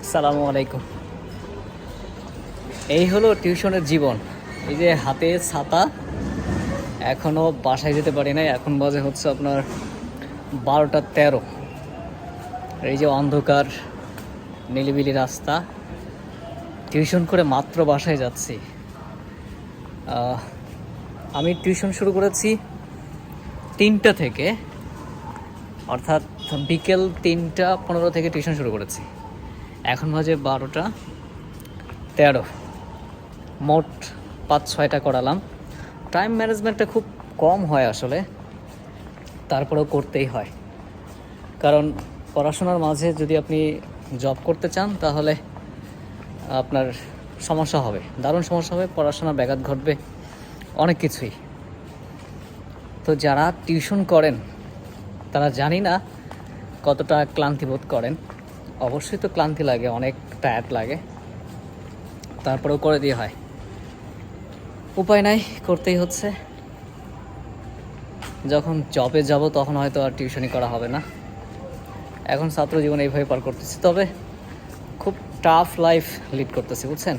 আসসালামু আলাইকুম। এই হলো টিউশনের জীবন। এই যে হাতে ছাতা, এখনও বাসায় যেতে পারি নাই। এখন বাজে হচ্ছে আপনার 12টা 13। এই যে অন্ধকার নিলিবিলি রাস্তা, টিউশন করে মাত্র বাসায় যাচ্ছি। আমি টিউশন শুরু করেছি 3টা থেকে, অর্থাৎ বিকেল 3টা 15 থেকে টিউশন শুরু করেছি। এখন বাজে 12টা 13। মোট 5-6টা করালাম। টাইম ম্যানেজমেন্টটা খুব কম হয় আসলে, তারপরেও করতেই হয়। কারণ পড়াশোনার মাঝে যদি আপনি জব করতে চান তাহলে আপনার সমস্যা হবে, দারুণ সমস্যা হবে, পড়াশোনার ব্যাঘাত ঘটবে, অনেক কিছুই। তো যারা টিউশন করেন তারা জানি না কতটা ক্লান্তি বোধ করেন। অবশ্যই তো ক্লান্তি লাগে, অনেক টায়ার্ড লাগে, তারপরেও করে দিয়ে হয়। উপায় নাই, করতেই হচ্ছে। যখন জবে যাব তখন হয়তো আর টিউশনি করা হবে না। এখন ছাত্র জীবন এইভাবে পার করতেছি, তবে খুব টাফ লাইফ লিড করতেছি, বুঝছেন।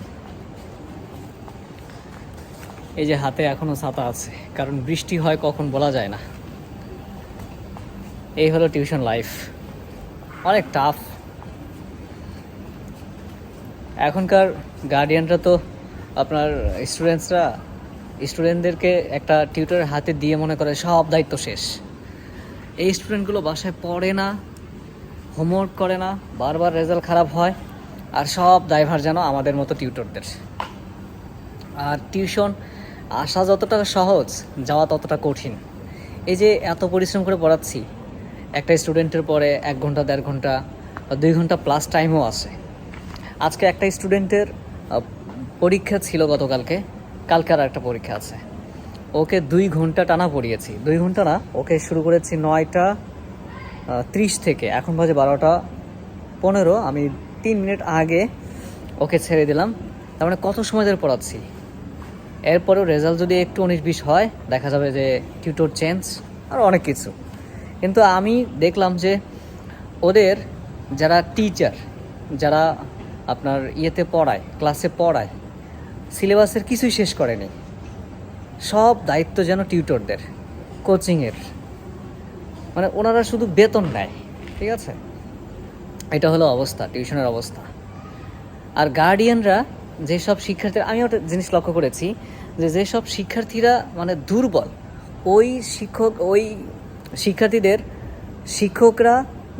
এই যে হাতে এখনও ছাতা আছে, কারণ বৃষ্টি হয় কখন বলা যায় না। এই হলো টিউশন লাইফ, অনেক টাফ। এখনকার গার্ডিয়ানরা তো আপনার স্টুডেন্টদেরকে একটা টিউটরের হাতে দিয়ে মনে করে সব দায়িত্ব শেষ। এই স্টুডেন্টগুলো বাসায় পড়ে না, হোমওয়ার্ক করে না, বারবার রেজাল্ট খারাপ হয়, আর সব দায়ভার যেন আমাদের মতো টিউটরদের। আর টিউশন আসা যতটা সহজ, যাওয়া ততটা কঠিন। এই যে এত পরিশ্রম করে পড়াচ্ছি, একটা স্টুডেন্টের পরে 1 ঘন্টা 1.5 ঘন্টা 2 ঘন্টা প্লাস টাইমও আছে। আজকে একটা স্টুডেন্টের পরীক্ষা ছিল গতকালকে, কালকে আর একটা পরীক্ষা আছে। ওকে 2 ঘন্টা টানা পড়িয়েছি। 2 ঘন্টা না, ওকে শুরু করেছি 9টা 30 থেকে, এখন বাজে 12টা 15। আমি 3 মিনিট আগে ওকে ছেড়ে দিলাম। তার মানে কত সময় ধরে পড়াচ্ছি। এরপরেও রেজাল্ট যদি একটু 19-20 হয়, দেখা যাবে যে টিউটর চেঞ্জ, আর অনেক কিছু। কিন্তু আমি দেখলাম যে ওদের যারা টিচার, যারা আপনার ইয়েতে পড়ায়, ক্লাসে পড়ায়, সিলেবাসের কিছুই শেষ করেনি। সব দায়িত্ব যেন টিউটরদের, কোচিংয়ের। মানে ওনারা শুধু বেতন নেয়, ঠিক আছে। এটা হলো অবস্থা, টিউশনের অবস্থা। আর গার্ডিয়ানরা, যেসব শিক্ষার্থীরা, আমি একটা জিনিস লক্ষ্য করেছি যে যেসব শিক্ষার্থীরা মানে দুর্বল, ওই শিক্ষার্থীদের শিক্ষকরা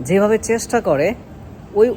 যেভাবে চেষ্টা করে, ওই